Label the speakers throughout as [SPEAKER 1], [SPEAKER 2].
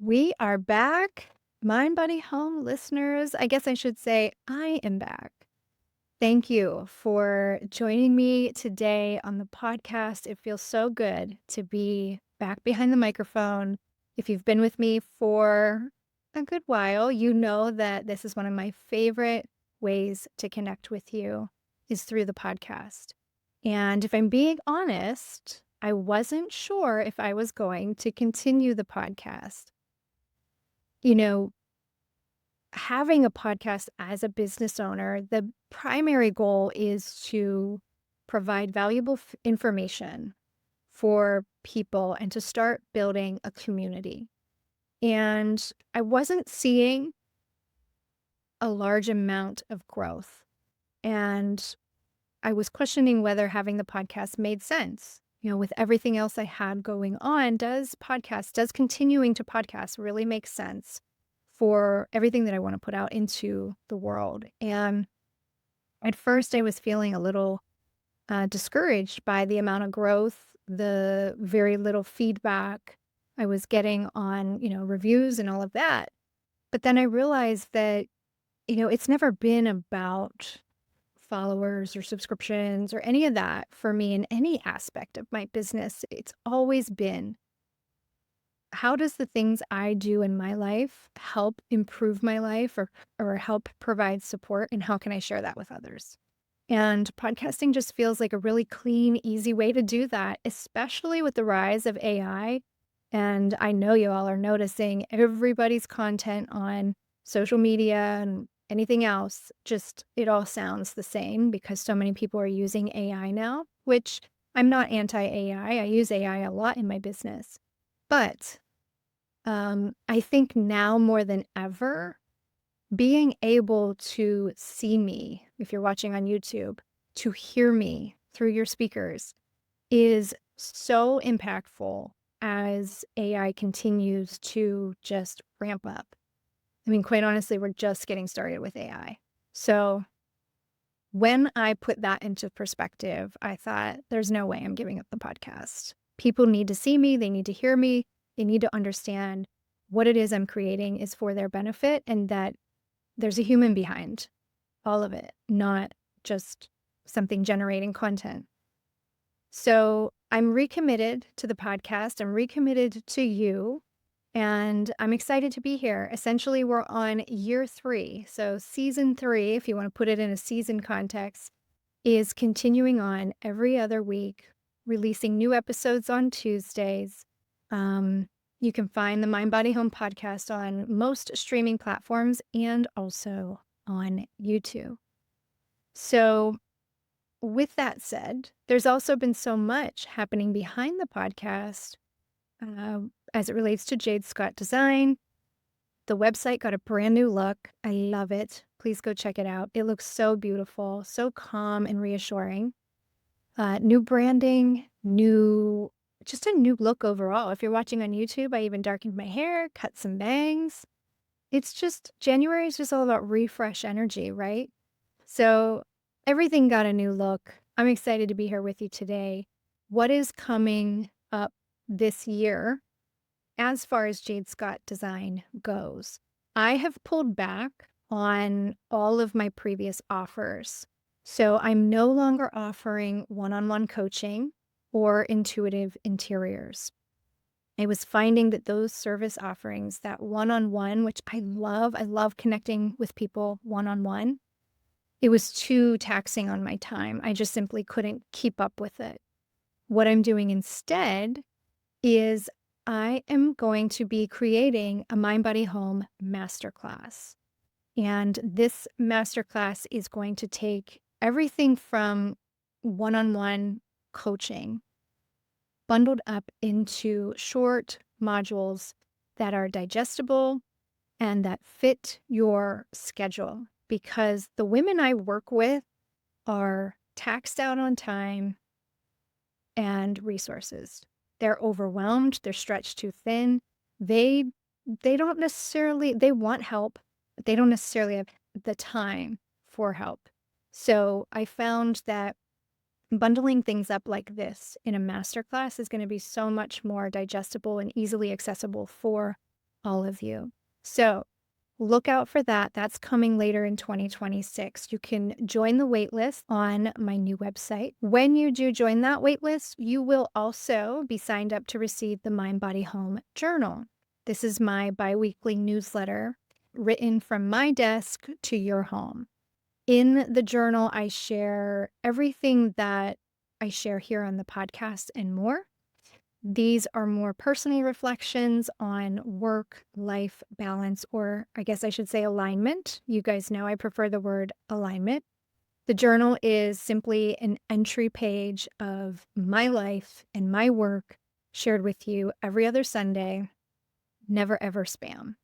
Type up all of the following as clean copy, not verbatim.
[SPEAKER 1] We are back. Mind, body, home listeners. I guess I should say I am back. Thank you for joining me today on the podcast. It feels so good to be back behind the microphone. If you've been with me for a good while, you know that this is one of my favorite ways to connect with you is through the podcast. And if I'm being honest, I wasn't sure if I was going to continue the podcast. You know, having a podcast as a business owner, the primary goal is to provide valuable information for people and to start building a community. And I wasn't seeing a large amount of growth. And I was questioning whether having the podcast made sense. With everything else I had going on, does continuing to podcast really make sense for everything that I want to put out into the world? And at first, I was feeling a little discouraged by the amount of growth, the very little feedback I was getting on, reviews and all of that. But then I realized that, it's never been about followers or subscriptions or any of that for me in any aspect of my business. It's always been, how does the things I do in my life help improve my life or help provide support, and how can I share that with others? And podcasting just feels like a really clean, easy way to do that, especially with the rise of AI. And I know you all are noticing everybody's content on social media and anything else, just it all sounds the same because so many people are using AI now, which I'm not anti-AI. I use AI a lot in my business. But I think now more than ever, being able to see me, if you're watching on YouTube, to hear me through your speakers is so impactful as AI continues to just ramp up. I mean, quite honestly, we're just getting started with AI. So when I put that into perspective, I thought, there's no way I'm giving up the podcast. People need to see me. They need to hear me. They need to understand what it is I'm creating is for their benefit and that there's a human behind all of it, not just something generating content. So I'm recommitted to the podcast. I'm recommitted to you. And I'm excited to be here. Essentially, we're on year 3. So season 3, if you want to put it in a season context, is continuing on every other week, releasing new episodes on Tuesdays. You can find the Mind Body Home podcast on most streaming platforms and also on YouTube. So with that said, there's also been so much happening behind the podcast as it relates to Jade Scott Design. The website got a brand new look. I love it. Please go check it out. It looks so beautiful, so calm and reassuring. New branding, just a new look overall. If you're watching on YouTube, I even darkened my hair, cut some bangs. It's just, January is just all about refresh energy, right? So everything got a new look. I'm excited to be here with you today. What is coming up this year as far as Jade Scott Design goes? I have pulled back on all of my previous offers. So I'm no longer offering one-on-one coaching or intuitive interiors. I was finding that those service offerings, that one-on-one, which I love connecting with people one-on-one, it was too taxing on my time. I just simply couldn't keep up with it. What I'm doing instead is I am going to be creating a Mind Body Home masterclass. And this masterclass is going to take everything from one-on-one coaching bundled up into short modules that are digestible and that fit your schedule. Because the women I work with are taxed out on time and resources. They're overwhelmed, they're stretched too thin. They don't necessarily, they want help, but they don't necessarily have the time for help. So I found that bundling things up like this in a masterclass is going to be so much more digestible and easily accessible for all of you. So look out for that. That's coming later in 2026. You can join the waitlist on my new website. When you do join that waitlist, you will also be signed up to receive the Mind Body Home Journal. This is my biweekly newsletter written from my desk to your home. In the journal, I share everything that I share here on the podcast and more. These are more personal reflections on work, life balance, or I guess I should say alignment. You guys know I prefer the word alignment. The journal is simply an entry page of my life and my work shared with you every other Sunday, never ever spam.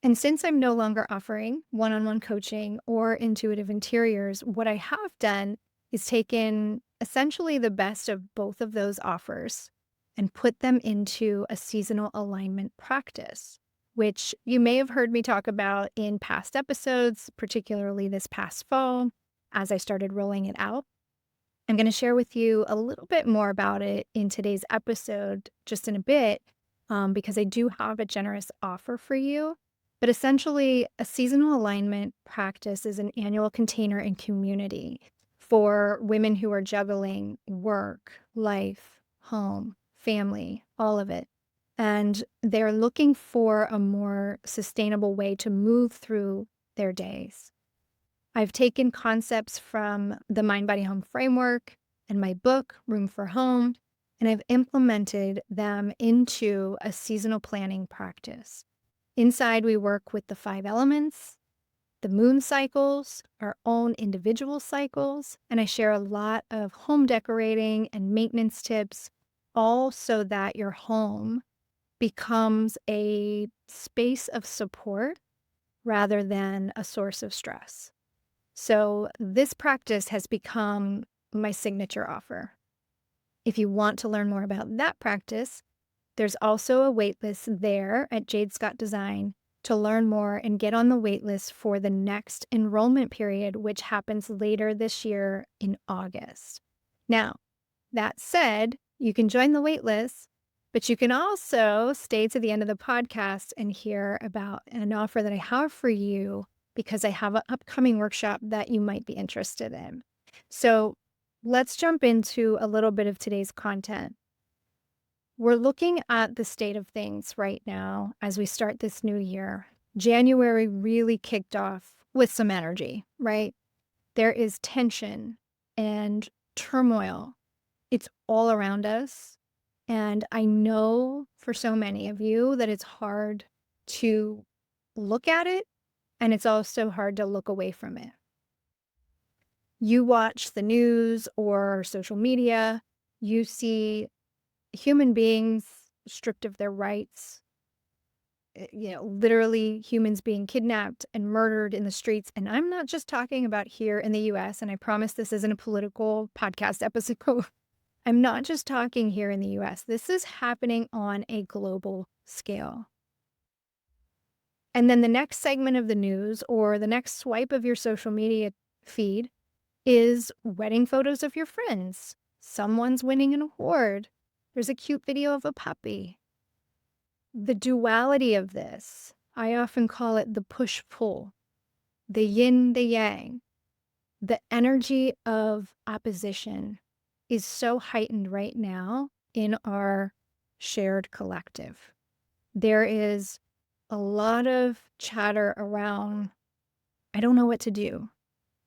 [SPEAKER 1] And since I'm no longer offering one-on-one coaching or intuitive interiors, what I have done is taken essentially the best of both of those offers and put them into a seasonal alignment practice, which you may have heard me talk about in past episodes, particularly this past fall as I started rolling it out. I'm going to share with you a little bit more about it in today's episode just in a bit, because I do have a generous offer for you. But essentially, a seasonal alignment practice is an annual container and community for women who are juggling work, life, home, family, all of it. And they're looking for a more sustainable way to move through their days. I've taken concepts from the Mind Body Home framework and my book, Room for Home, and I've implemented them into a seasonal planning practice. Inside, we work with the 5 elements, the moon cycles, our own individual cycles, and I share a lot of home decorating and maintenance tips, all so that your home becomes a space of support rather than a source of stress. So this practice has become my signature offer. If you want to learn more about that practice, there's also a waitlist there at Jade Scott Design to learn more and get on the waitlist for the next enrollment period, which happens later this year in August. Now, that said, you can join the waitlist, but you can also stay to the end of the podcast and hear about an offer that I have for you because I have an upcoming workshop that you might be interested in. So let's jump into a little bit of today's content. We're looking at the state of things right now as we start this new year. January really kicked off with some energy, right? There is tension and turmoil. It's all around us. And I know for so many of you that it's hard to look at it, and it's also hard to look away from it. You watch the news or social media, you see human beings stripped of their rights, literally humans being kidnapped and murdered in the streets. And I'm not just talking about here in the US, and I promise this isn't a political podcast episode. I'm not just talking here in the US. This is happening on a global scale. And then the next segment of the news or the next swipe of your social media feed is wedding photos of your friends. Someone's winning an award. There's a cute video of a puppy. The duality of this, I often call it the push-pull, the yin, the yang. The energy of opposition is so heightened right now in our shared collective. There is a lot of chatter around, I don't know what to do.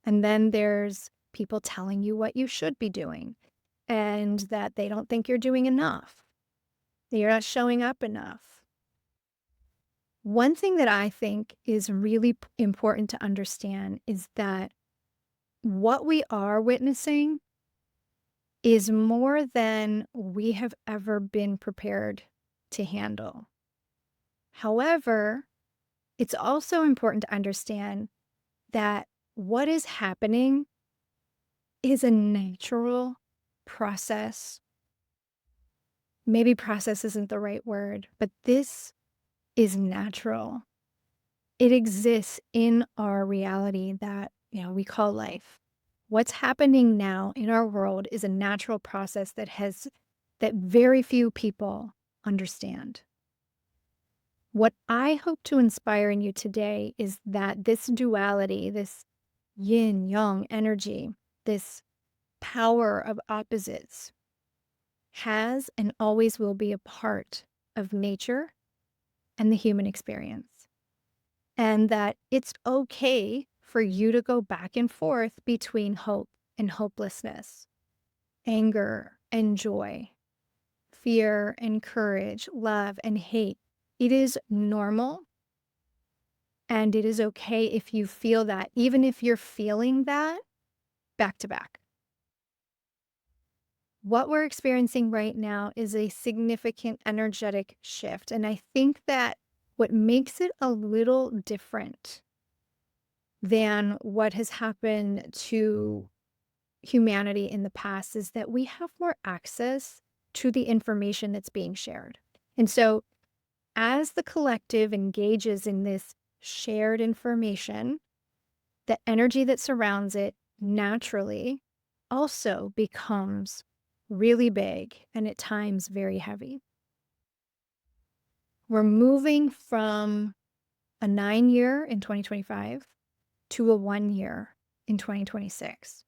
[SPEAKER 1] And then there's people telling you what you should be doing and that they don't think you're doing enough, that you're not showing up enough. One thing that I think is really important to understand is that what we are witnessing is more than we have ever been prepared to handle. However, it's also important to understand that what is happening is a natural process. Maybe process isn't the right word, but this is natural. It exists in our reality that, we call life. What's happening now in our world is a natural process that very few people understand. What I hope to inspire in you today is that this duality, this yin yang energy, this power of opposites has and always will be a part of nature and the human experience. And that it's okay for you to go back and forth between hope and hopelessness, anger and joy, fear and courage, love and hate. It is normal and it is okay if you feel that, even if you're feeling that back to back. What we're experiencing right now is a significant energetic shift. And I think that what makes it a little different than what has happened to humanity in the past is that we have more access to the information that's being shared. And so, as the collective engages in this shared information, the energy that surrounds it naturally also becomes really big and at times very heavy. We're moving from a 9 year in 2025 to a 1 year in 2026.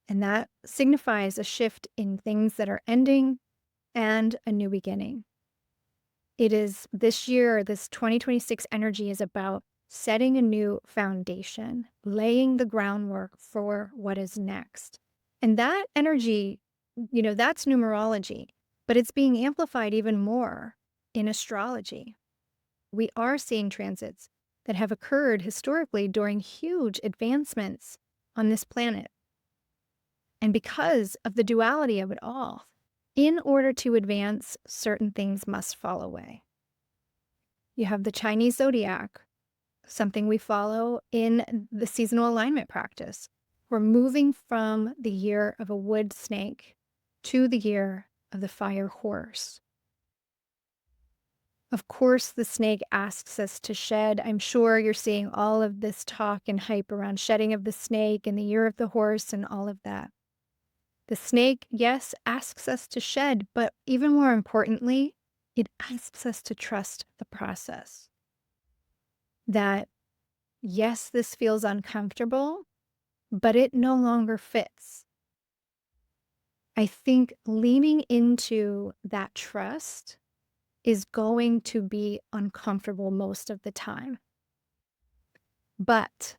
[SPEAKER 1] And that signifies a shift in things that are ending and a new beginning. It is this year, this 2026 energy is about setting a new foundation, laying the groundwork for what is next. And that energy, that's numerology, but it's being amplified even more in astrology. We are seeing transits that have occurred historically during huge advancements on this planet. And because of the duality of it all, in order to advance, certain things must fall away. You have the Chinese zodiac, something we follow in the seasonal alignment practice. We're moving from the year of a wood snake to the year of the fire horse. Of course, the snake asks us to shed. I'm sure you're seeing all of this talk and hype around shedding of the snake and the year of the horse and all of that. The snake, yes, asks us to shed, but even more importantly, it asks us to trust the process. That, yes, this feels uncomfortable, but it no longer fits. I think leaning into that trust is going to be uncomfortable most of the time. But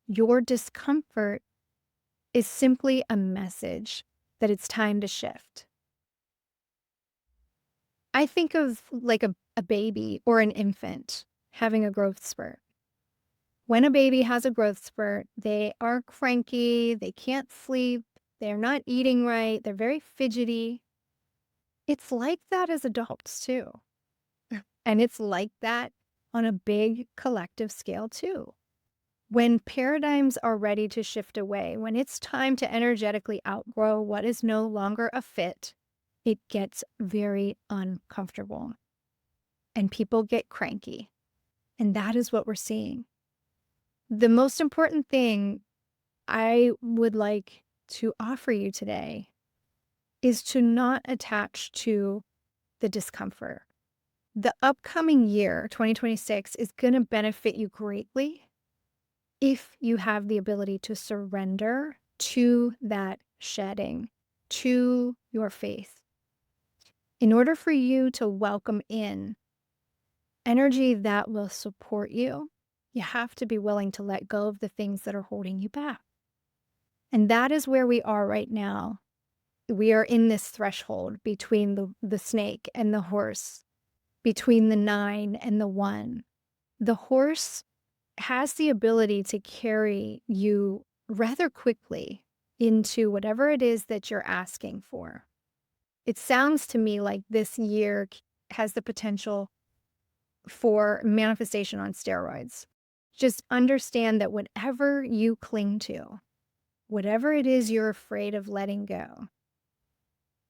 [SPEAKER 1] your discomfort is simply a message that it's time to shift. I think of like a baby or an infant having a growth spurt. When a baby has a growth spurt, they are cranky, they can't sleep, they're not eating right, they're very fidgety. It's like that as adults too. And it's like that on a big collective scale too. When paradigms are ready to shift away, when it's time to energetically outgrow what is no longer a fit, it gets very uncomfortable and people get cranky. And that is what we're seeing. The most important thing I would like to offer you today is to not attach to the discomfort. The upcoming year, 2026, is going to benefit you greatly if you have the ability to surrender to that shedding, to your faith. In order for you to welcome in energy that will support you, you have to be willing to let go of the things that are holding you back. And that is where we are right now. We are in this threshold between the snake and the horse, between the 9 and the 1. The horse has the ability to carry you rather quickly into whatever it is that you're asking for. It sounds to me like this year has the potential for manifestation on steroids. Just understand that whatever you cling to, whatever it is you're afraid of letting go,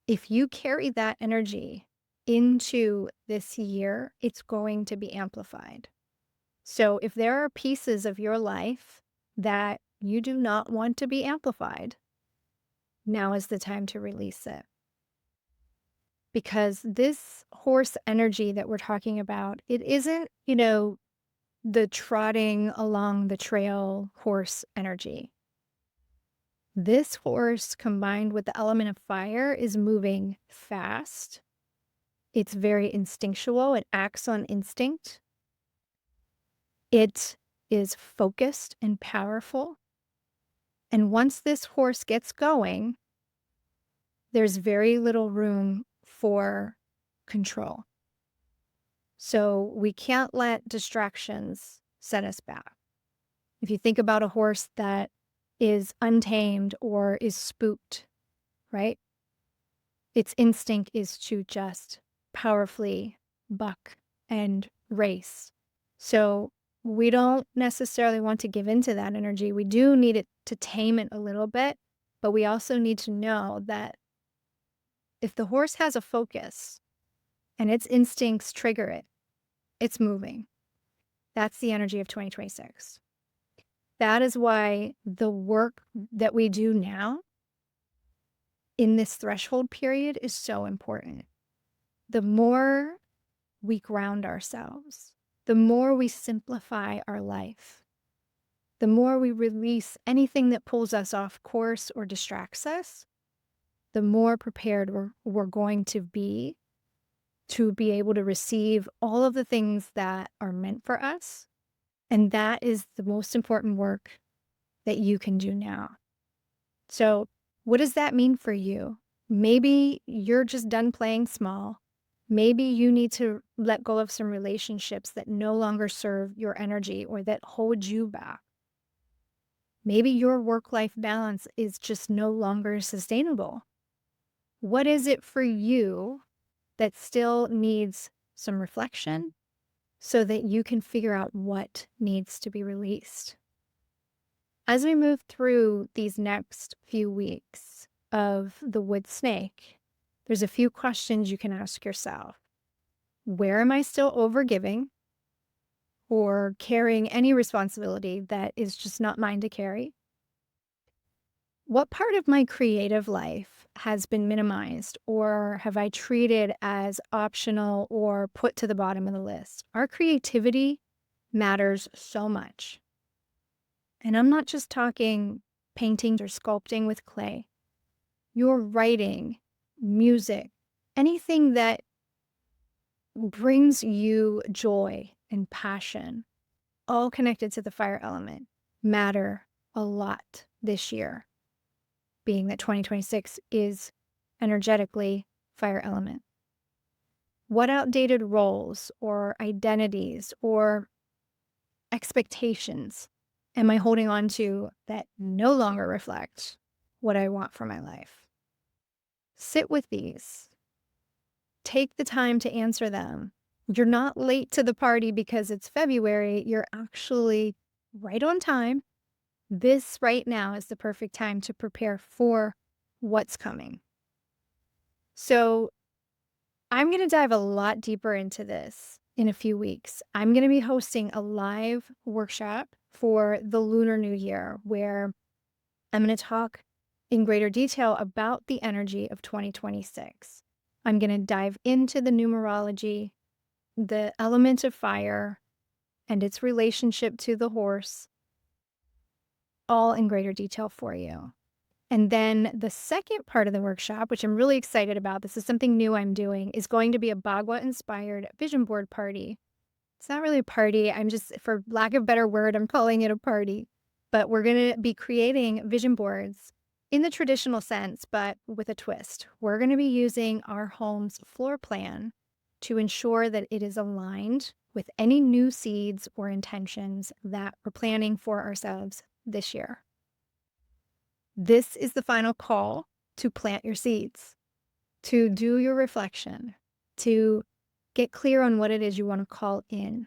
[SPEAKER 1] if you carry that energy into this year, it's going to be amplified. So if there are pieces of your life that you do not want to be amplified, now is the time to release it. because this horse energy that we're talking about, it isn't, the trotting along the trail horse energy. This horse combined with the element of fire is moving fast. It's very instinctual. It acts on instinct. It is focused and powerful. And once this horse gets going, there's very little room for control. So we can't let distractions set us back. If you think about a horse that is untamed or is spooked, right? Its instinct is to just powerfully buck and race. So we don't necessarily want to give into that energy. We do need it to tame it a little bit, but we also need to know that if the horse has a focus and its instincts trigger it, it's moving. That's the energy of 2026. That is why the work that we do now in this threshold period is so important. The more we ground ourselves, the more we simplify our life, the more we release anything that pulls us off course or distracts us, the more prepared we're going to be able to receive all of the things that are meant for us. And that is the most important work that you can do now. So what does that mean for you? Maybe you're just done playing small. Maybe you need to let go of some relationships that no longer serve your energy or that hold you back. Maybe your work-life balance is just no longer sustainable. What is it for you that still needs some reflection so that you can figure out what needs to be released? As we move through these next few weeks of the wood snake, there's a few questions you can ask yourself. Where am I still overgiving or carrying any responsibility that is just not mine to carry? What part of my creative life has been minimized or have I treated as optional or put to the bottom of the list? Our creativity matters so much. And I'm not just talking painting or sculpting with clay. Your writing, music, anything that brings you joy and passion, all connected to the fire element, matter a lot this year, being that 2026 is energetically fire element. What outdated roles or identities or expectations am I holding on to that no longer reflect what I want for my life? Sit with these. Take the time to answer them. You're not late to the party because it's February. You're actually right on time. This right now is the perfect time to prepare for what's coming. So I'm going to dive a lot deeper into this in a few weeks. I'm going to be hosting a live workshop for the Lunar New Year where I'm going to talk in greater detail about the energy of 2026. I'm going to dive into the numerology, the element of fire, and its relationship to the horse, all in greater detail for you. And then the second part of the workshop, which I'm really excited about, this is something new I'm doing, is going to be a Bagua-inspired vision board party. It's not really a party. I'm just, for lack of a better word, I'm calling it a party. But we're going to be creating vision boards in the traditional sense, but with a twist. We're going to be using our home's floor plan to ensure that it is aligned with any new seeds or intentions that we're planning for ourselves this year. This is the final call to plant your seeds, to do your reflection, to get clear on what it is you want to call in.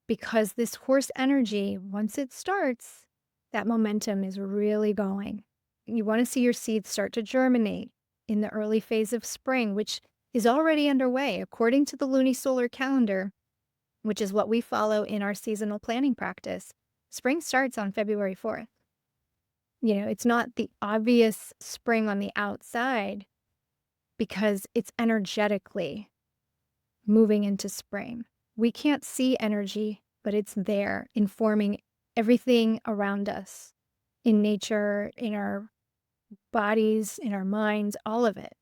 [SPEAKER 1] Because this horse energy, once it starts, that momentum is really going. You want to see your seeds start to germinate in the early phase of spring, which is already underway according to the lunisolar calendar, which is what we follow in our seasonal planning practice. Spring starts on February 4th. It's not the obvious spring on the outside, because it's energetically moving into spring. We can't see energy, but it's there informing everything around us in nature, in our bodies, in our minds, all of it.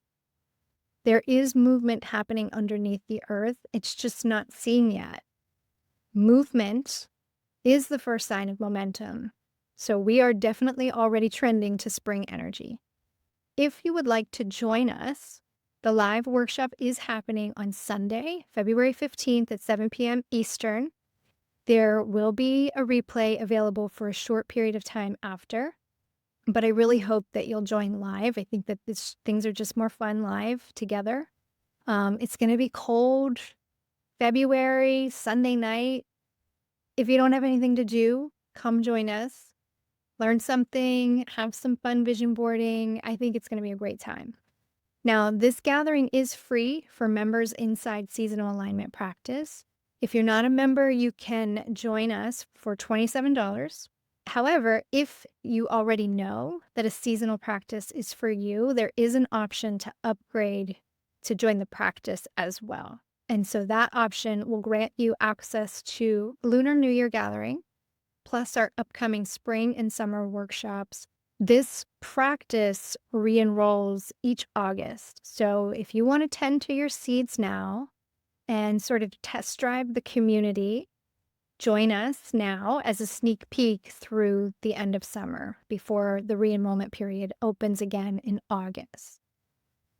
[SPEAKER 1] There is movement happening underneath the earth. It's just not seen yet. Movement is the first sign of momentum. So we are definitely already trending to spring energy. If you would like to join us, the live workshop is happening on Sunday, February 15th at 7 p.m. Eastern. There will be a replay available for a short period of time after, but I really hope that you'll join live. I think that things are just more fun live together. It's going to be cold, February, Sunday night. If you don't have anything to do, come join us. Learn something, have some fun vision boarding. I think it's going to be a great time. Now, this gathering is free for members inside Seasonal Alignment Practice. If you're not a member, you can join us for $27. However, if you already know that a seasonal practice is for you, there is an option to upgrade to join the practice as well. And so that option will grant you access to Lunar New Year gathering, plus our upcoming spring and summer workshops. This practice re-enrolls each August. So if you want to tend to your seeds now and sort of test drive the community, join us now as a sneak peek through the end of summer before the re-enrollment period opens again in August.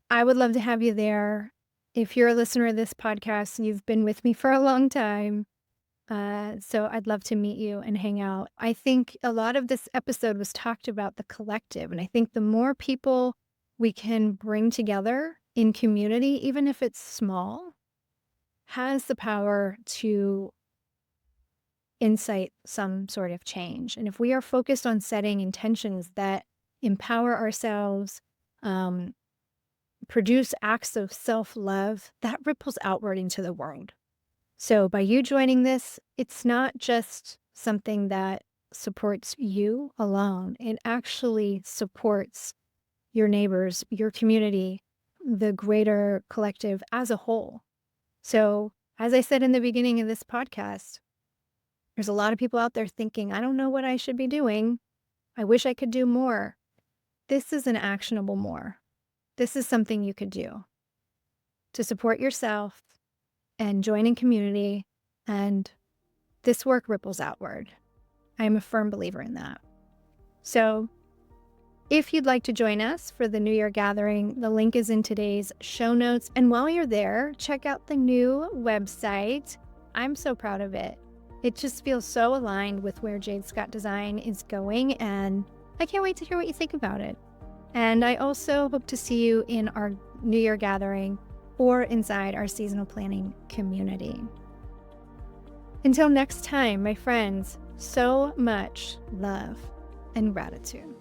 [SPEAKER 1] I would love to have you there. If you're a listener of this podcast, you've been with me for a long time. So I'd love to meet you and hang out. I think a lot of this episode was talked about the collective, and I think the more people we can bring together in community, even if it's small, has the power to incite some sort of change. And if we are focused on setting intentions that empower ourselves, produce acts of self-love, that ripples outward into the world. So by you joining this, it's not just something that supports you alone. It actually supports your neighbors, your community, the greater collective as a whole. So as I said in the beginning of this podcast, there's a lot of people out there thinking, I don't know what I should be doing. I wish I could do more. This is an actionable more. This is something you could do to support yourself and join in community, and this work ripples outward. I am a firm believer in that. So if you'd like to join us for the New Year gathering, the link is in today's show notes. And while you're there, check out the new website. I'm so proud of it. It just feels so aligned with where Jade Scott Design is going, and I can't wait to hear what you think about it. And I also hope to see you in our New Year gathering or inside our seasonal planning community. Until next time, my friends, so much love and gratitude.